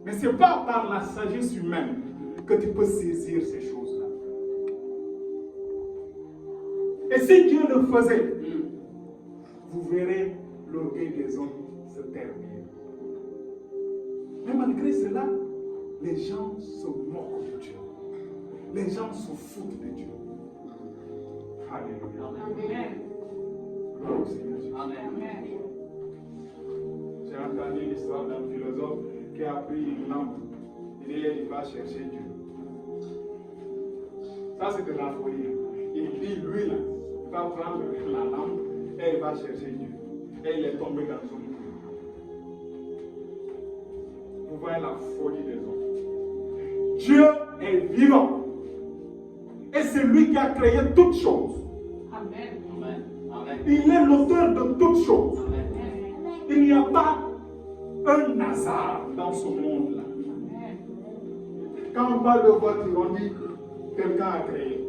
Mais ce n'est pas par la sagesse humaine que tu peux saisir ces choses-là. Et si Dieu le faisait, vous verrez l'orgueil des hommes se terminer. Mais malgré cela, les gens se moquent de Dieu. Les gens se foutent de Dieu. Alléluia. Amen. Gloire au Seigneur Jésus. Amen. J'ai entendu l'histoire d'un philosophe qui a pris une lampe. Il va chercher Dieu. Ça, c'est de la folie. Il dit, lui, là, il va prendre la lampe et il va chercher Dieu. Et il est tombé dans son trou. Vous voyez la folie des hommes. Dieu est vivant. Et c'est lui qui a créé toutes choses. Amen. Amen. Il est l'auteur de toutes choses. Amen. Il n'y a pas un hasard dans ce monde-là. Quand on parle de voiture, on dit quelqu'un a créé.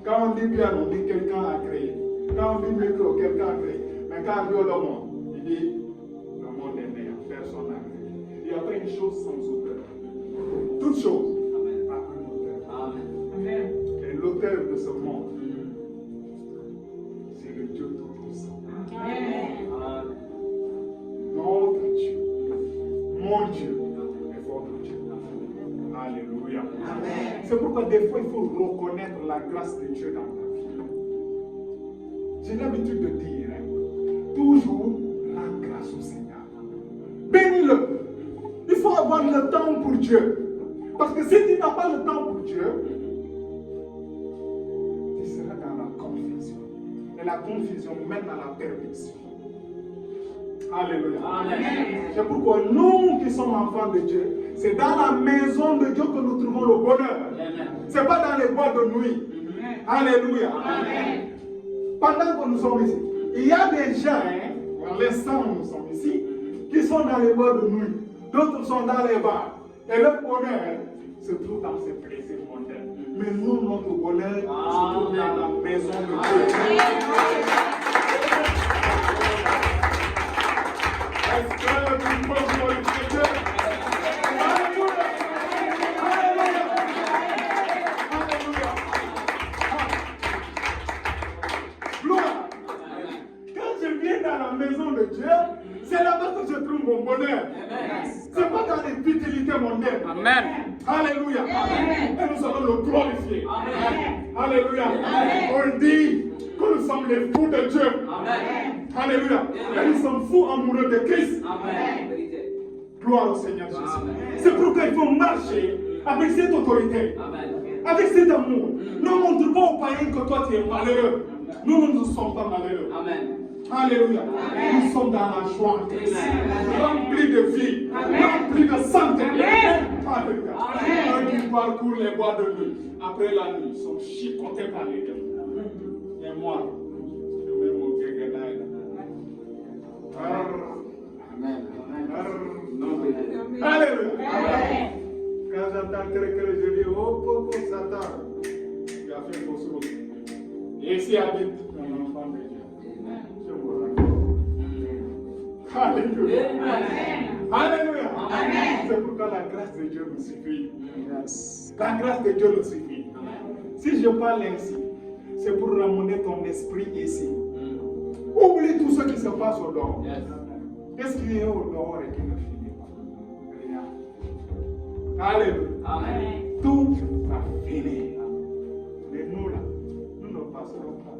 Quand on dit piano, on dit quelqu'un a créé. Quand on dit micro, quelqu'un a créé. Mais quand on dit le monde, il dit le monde est néant, personne n'a créé. Il n'y a pas une chose sans auteur. Toute chose a un auteur. Amen. Et l'auteur de ce monde, c'est le Dieu Tout-Puissant. Amen. Notre Dieu, mon Dieu, est votre Dieu. Alléluia. Amen. C'est pourquoi des fois il faut reconnaître la grâce de Dieu dans ta vie. J'ai l'habitude de dire, toujours la grâce au Seigneur. Bénis-le. Il faut avoir le temps pour Dieu. Parce que si tu n'as pas le temps pour Dieu, tu seras dans la confusion. Et la confusion mène à la perdition. Alléluia. Amen. C'est pourquoi nous qui sommes enfants de Dieu, c'est dans la maison de Dieu que nous trouvons le bonheur. Ce n'est pas dans les boîtes de nuit. Alléluia. Amen. Pendant que nous sommes ici, il y a des gens, à l'instant où nous sommes ici, qui sont dans les boîtes de nuit. D'autres sont dans les bars. Et le bonheur se trouve dans ces plaisirs mondains. Mais nous, notre bonheur se trouve dans la maison de Dieu. Est-ce que tu peux glorifier Dieu? Alléluia! Alléluia! Alléluia! Gloire! Quand je viens dans la maison de Dieu, c'est là-bas que je trouve mon bonheur. Ce n'est pas dans les futilités mondaines. Amen. Alléluia. Amen. Et nous allons le glorifier. Amen. Alléluia. Amen. On dit que nous sommes les fous de Dieu. Amen. Alléluia. Et nous sommes fous amoureux de Christ. Amen. Gloire au Seigneur Jésus. Amen. C'est pourquoi il faut marcher avec cette autorité, Amen. avec cet amour. Ne montre pas aux païens que toi tu es malheureux. Nous ne sommes pas malheureux. Amen. Alléluia. Amen. Nous sommes dans la joie en Christ. Amen. Remplis de vie. Amen. Remplis de santé. Amen. Alléluia. Amen. Ceux qui parcourent les bois de nuit, après la nuit, sont chicotés par les démons. Et moi, je mets mon guéguenaï. Amen. Alléluia. Amen. Quand j'entends que je dis, oh, oh, Satan, il a fait fausse route. Et ici habite un enfant de Dieu. Je vous raconte. Alléluia. Amen. Alléluia. Amen. C'est pourquoi la grâce de Dieu nous suffit. La grâce de Dieu nous suffit. Si je parle ainsi, c'est pour ramener ton esprit ici. Oublie tout ce qui se passe au dehors. Qu'est-ce qu'il y a au dehors et qui ne finit pas? Rien. Alléluia. Amen. Tout va finir. Mais nous là, nous ne passerons pas.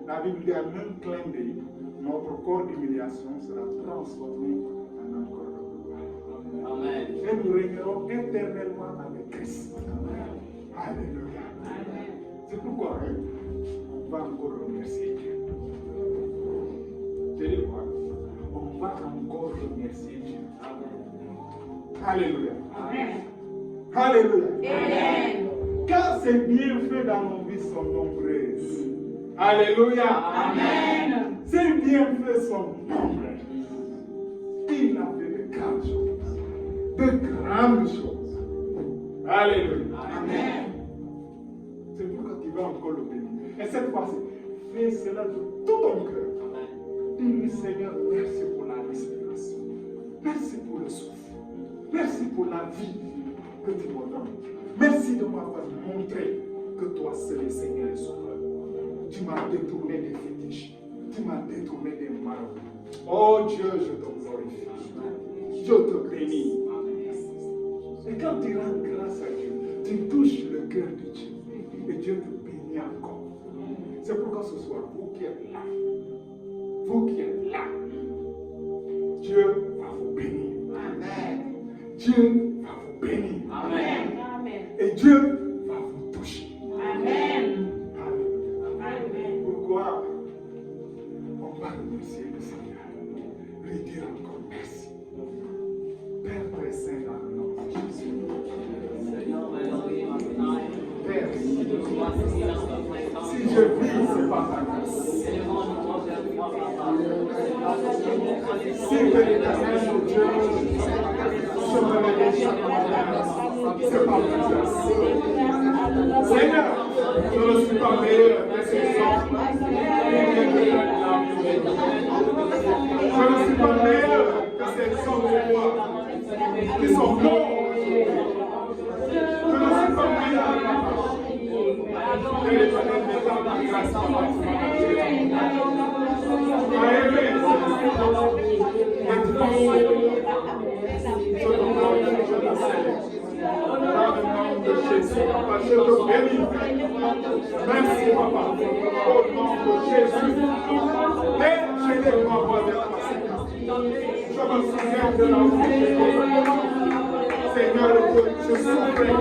La Bible dit à un clin d'œil, notre corps d'humiliation sera transformé en un corps de gloire. Amen. Et nous régnerons éternellement avec Christ. Alléluia. C'est pourquoi on va encore remercier Dieu. Je dis quoi? On va encore remercier Dieu. Alléluia. Alléluia. Amen. Car ses bienfaits dans nos vies sont nombreux. Alléluia. Amen. Ses bienfaits sont nombreux. Il a fait de grandes choses. De grandes choses. Alléluia. Amen. C'est pourquoi tu vas encore le bénir. Et cette fois-ci, fais cela de tout ton cœur. Dis-lui, Seigneur, merci pour la respiration. Merci pour le souffle. Merci pour la vie que tu m'as donnée. Merci de m'avoir montré que toi seul es Seigneur et Sauveur. Tu m'as détourné des fétiches. Tu m'as détourné des maraudes. Oh Dieu, je te glorifie. Je te bénis. Et quand tu rends grâce à Dieu, tu touches le cœur de Dieu. Et Dieu te bénit encore. C'est pourquoi ce soir, vous qui êtes là, Dieu va vous bénir. Amen. Dieu va vous bénir. Amen. Et Dieu va vous toucher. Amen. Alléluia. Pourquoi on va remercier le Seigneur, lui dire encore merci. Père très saint dans le nom de Jésus. Père, si je vis, c'est pas ta grâce. Si véritablement mon Dieu, je me réveille chaque matin, c'est pas ta grâce. Seigneur, je ne suis pas meilleur que ces hommes. Je ne suis pas meilleur que ces hommes qui sont morts. Je ne suis pas meilleur. Et l'Éternel me donne la grâce pour moi. À aimer. Être conscient. Je te glorifie, je te célèbre. Dans le nom de Jésus, Papa, je te bénis. Merci, Papa, au nom de Jésus. Et je n'ai pas voix de la Seigneur. Je me souviens de la vie. Seigneur, je souffrais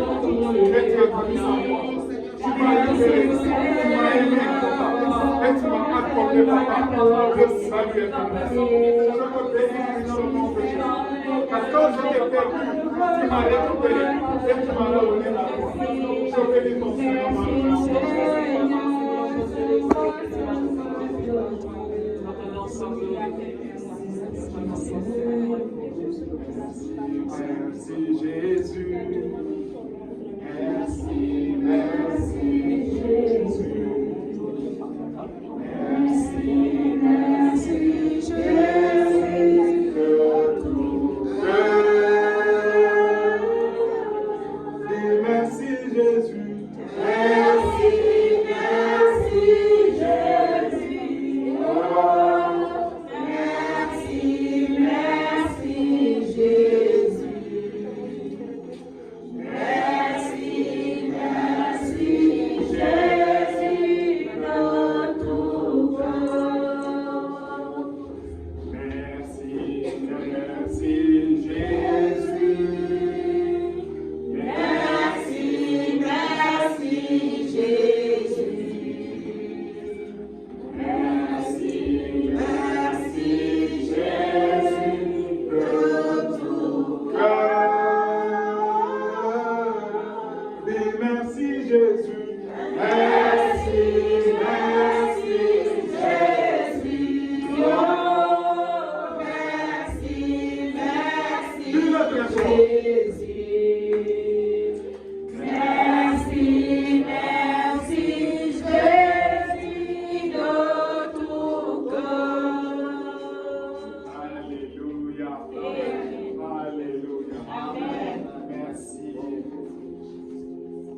et tu es venu sans moi. Tu m'as libéré, tu m'as aimé, Papa, et tu m'as accordé, Papa, le salut éternel. Je te bénis dans le nom de Jésus. Car quand je t'ai perdu, tu m'as récupéré et tu m'as redonné la foi. Je bénis ton Seigneur dans le nom de Jésus. Merci Jésus. Merci, merci Jésus. Merci, merci Jésus. Que tout cœur dit merci Jésus. Merci, merci Jésus. Oh, merci, merci Jésus. Merci, merci Jésus de tout cœur. Merci, merci Jésus. Merci, merci Jésus. Merci, merci Jésus de tout cœur. Dis merci Jésus. Merci, merci Jésus. Oh, merci, merci Jésus. Merci, merci Jésus de tout cœur. Alléluia. Alléluia. Merci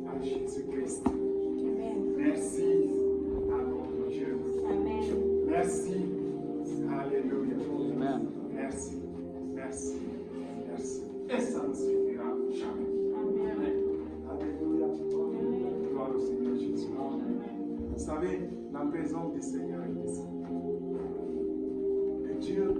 à Jésus-Christ. Merci à notre Dieu. Merci. Alléluia. Amen. Merci. Merci. Merci. Et ça ne suffira jamais. Alléluia. Gloire au Seigneur Jésus. Vous savez, la présence du Seigneur est